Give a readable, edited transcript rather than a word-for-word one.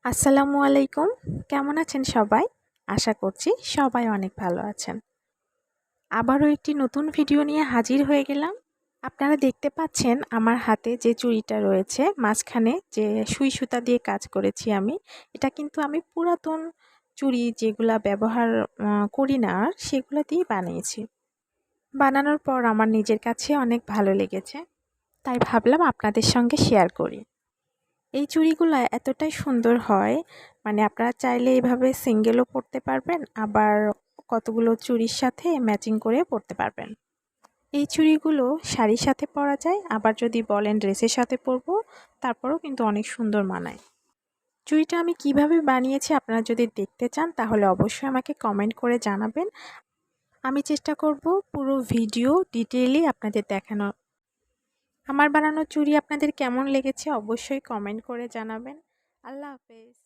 আসসালামু আলাইকুম। কেমন আছেন সবাই? আশা করছি সবাই অনেক ভালো আছেন। আবারও একটি নতুন ভিডিও নিয়ে হাজির হয়ে গেলাম। আপনারা দেখতে পাচ্ছেন আমার হাতে যে চুড়িটা রয়েছে, মাঝখানে যে সুই সুতা দিয়ে কাজ করেছি আমি। এটা কিন্তু আমি পুরাতন চুড়ি যেগুলা ব্যবহার করি না আর, সেগুলো দিয়েই বানিয়েছি। বানানোর পর আমার নিজের কাছে অনেক ভালো লেগেছে, তাই ভাবলাম আপনাদের সঙ্গে শেয়ার করি। এই চুড়িগুলো এতটাই সুন্দর হয়, মানে আপনারা চাইলে এভাবে সিঙ্গেলও পরতে পারবেন, আবার কতগুলো চুড়ির সাথে ম্যাচিং করে পরতে পারবেন। এই চুড়িগুলো শাড়ির সাথে পরা যায়, আবার যদি বলেন ড্রেসের সাথে পরবো তারপরেও কিন্তু অনেক সুন্দর মানায়। চুড়িটা আমি কিভাবে বানিয়েছি আপনারা যদি দেখতে চান তাহলে অবশ্যই আমাকে কমেন্ট করে জানাবেন। আমি চেষ্টা করব পুরো ভিডিও ডিটেইলি আপনাদের দেখানো। আমার বানানো চুড়ি আপনাদের কেমন লেগেছে অবশ্যই কমেন্ট করে জানাবেন। আল্লাহ হাফেজ।